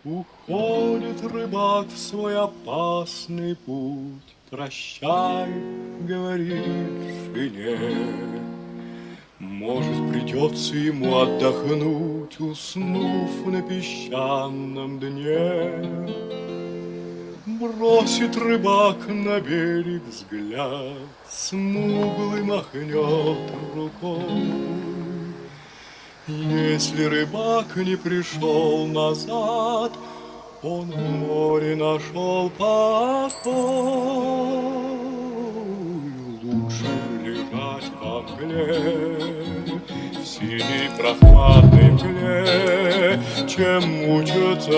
Уходит рыбак в свой опасный путь. Прощай, говорит жене. Может, придется ему отдохнуть, уснув на песчаном дне. Бросит рыбак на берег взгляд, смуглый махнет рукой. Если рыбак не пришел назад, он в море нашел покой. Лучше лежать во мгле, в синей прохладной мгле, чем мучиться